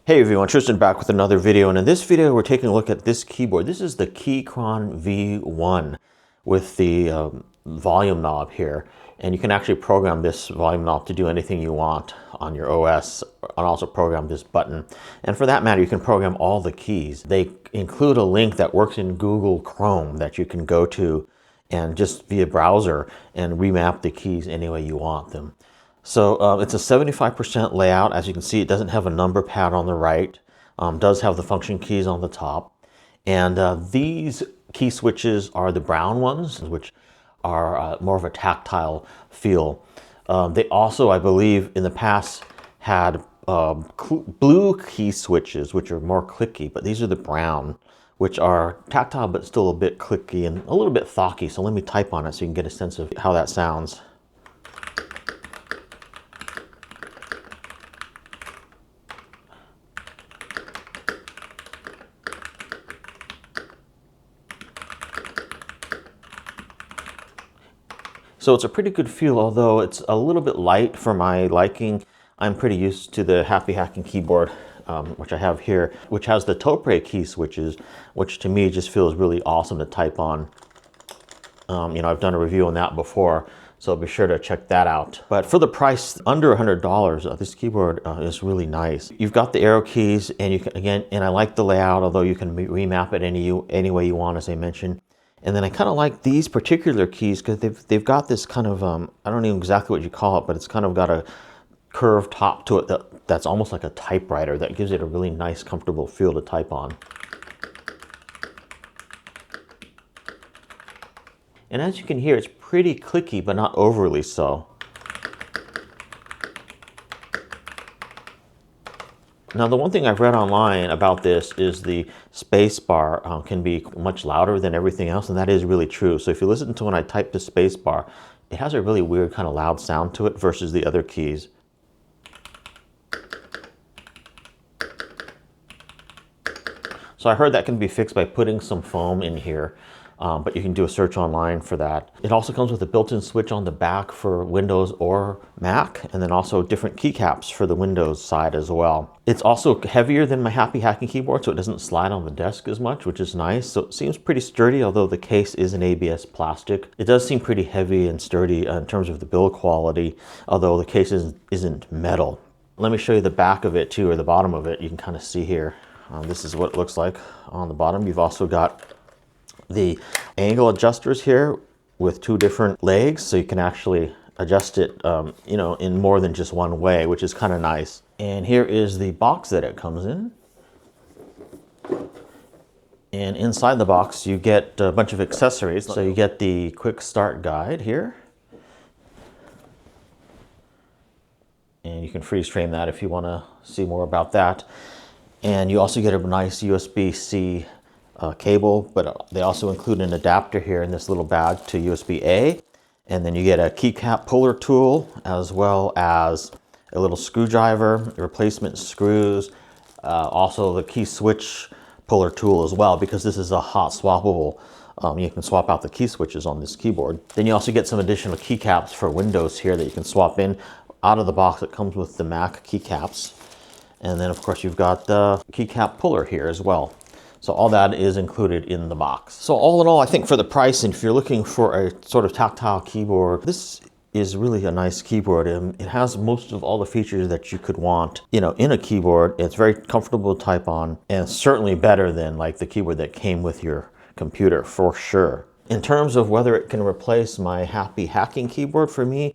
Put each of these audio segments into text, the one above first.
Hey everyone, Tristan back with another video, and in this video we're taking a look at this keyboard. This is the Keychron V1 with the volume knob here, and you can actually program this volume knob to do anything you want on your OS, and also program this button. And for that matter, you can program all the keys. They include a link that works in Google Chrome that you can go to and just via browser and remap the keys any way you want them. So it's a 75% layout. As you can see, it doesn't have a number pad on the right, does have the function keys on the top. And these key switches are the brown ones, which are more of a tactile feel. They also, I believe, in the past had blue key switches, which are more clicky, but these are the brown, which are tactile but still a bit clicky and a little bit thocky. So let me type on it so you can get a sense of how that sounds. So it's a pretty good feel, although it's a little bit light for my liking. I'm pretty used to the Happy Hacking keyboard, which I have here, which has the Topre key switches, which to me just feels really awesome to type on. I've done a review on that before, so be sure to check that out. But for the price, under $100, this keyboard is really nice. You've got the arrow keys, and you can, again, and I like the layout, although you can remap it any way you want, as I mentioned. And then I kind of like these particular keys because they've got this kind of, I don't know exactly what you call it, but it's kind of got a curved top to it that's almost like a typewriter that gives it a really nice, comfortable feel to type on. And as you can hear, it's pretty clicky, but not overly so. Now, the one thing I've read online about this is the space bar can be much louder than everything else, and that is really true. So if you listen to when I type the space bar, it has a really weird kind of loud sound to it versus the other keys. So I heard that can be fixed by putting some foam in here. But you can do a search online for that. It also comes with a built-in switch on the back for Windows or Mac, and then also different keycaps for the Windows side as well. It's also heavier than my Happy Hacking keyboard, so it doesn't slide on the desk as much, which is nice. So it seems pretty sturdy, although the case is an ABS plastic. It does seem pretty heavy and sturdy in terms of the build quality, although the case isn't metal. Let me show you the back of it too, or the bottom of it. You can kind of see here. This is what it looks like on the bottom. You've also got the angle adjusters here with two different legs, so you can actually adjust it in more than just one way, which is kind of nice. And here is the box that it comes in. And inside the box you get a bunch of accessories. So you get the quick start guide here, and you can freeze frame that if you want to see more about that. And you also get a nice USB-C cable, but they also include an adapter here in this little bag to USB-A. And then you get a keycap puller tool, as well as a little screwdriver, replacement screws, also the key switch puller tool as well, because this is a hot swappable. You can swap out the key switches on this keyboard. Then you also get some additional keycaps for Windows here that you can swap in. Out of the box, it comes with the Mac keycaps. And then of course you've got the keycap puller here as well. So all that is included in the box. So all in all, I think for the price, and if you're looking for a sort of tactile keyboard, this is really a nice keyboard. It has most of all the features that you could want, in a keyboard. It's very comfortable to type on, and certainly better than like the keyboard that came with your computer, for sure. In terms of whether it can replace my Happy Hacking keyboard, for me,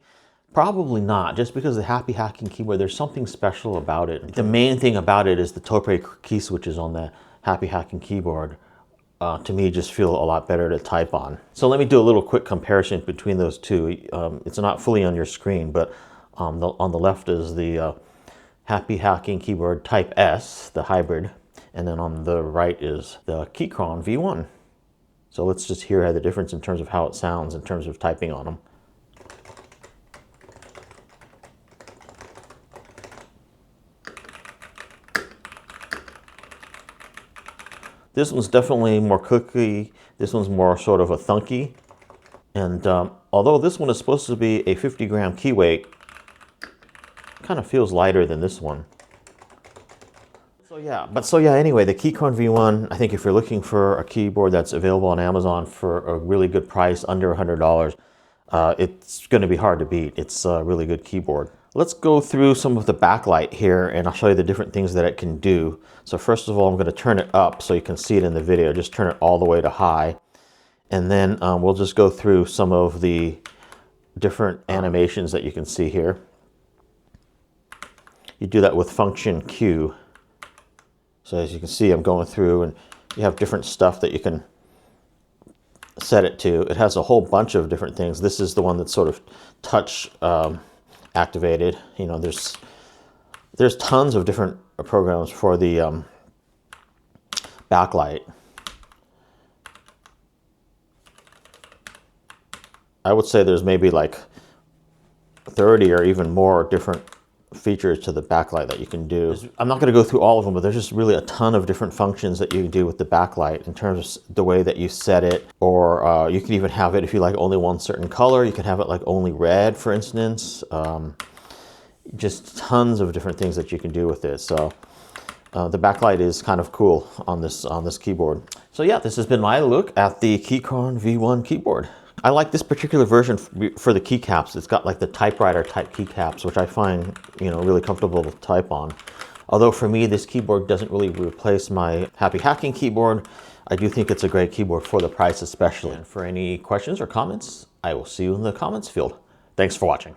probably not, just because the Happy Hacking keyboard, there's something special about it. The main thing about it is the Topre key switches on the Happy Hacking keyboard, to me, just feel a lot better to type on. So let me do a little quick comparison between those two. It's not fully on your screen, but on the left is the Happy Hacking keyboard Type-S, the hybrid, and then on the right is the Keychron V1. So let's just hear the difference in terms of how it sounds in terms of typing on them. This one's definitely more clicky. This one's more sort of a thunky. And although this one is supposed to be a 50-gram key weight, kind of feels lighter than this one. So yeah, anyway, the Keychron V1, I think if you're looking for a keyboard that's available on Amazon for a really good price, under $100, it's going to be hard to beat. It's a really good keyboard. Let's go through some of the backlight here, and I'll show you the different things that it can do. So first of all, I'm going to turn it up so you can see it in the video. Just turn it all the way to high. And then we'll just go through some of the different animations that you can see here. You do that with function Q. So as you can see, I'm going through, and you have different stuff that you can set it to. It has a whole bunch of different things. This is the one that's sort of touch activated. You know, there's tons of different programs for the backlight. I would say there's maybe like 30 or even more different features to the backlight that you can do. I'm not going to go through all of them, but there's just really a ton of different functions that you can do with the backlight in terms of the way that you set it, or you can even have it if you like only one certain color. You can have it like only red, for instance. Just tons of different things that you can do with it. So the backlight is kind of cool on this keyboard. So yeah, this has been my look at the Keychron V1 keyboard. I like this particular version for the keycaps. It's got like the typewriter type keycaps, which I find, you know, really comfortable to type on. Although for me, this keyboard doesn't really replace my Happy Hacking keyboard. I do think it's a great keyboard for the price especially. And for any questions or comments, I will see you in the comments field. Thanks for watching.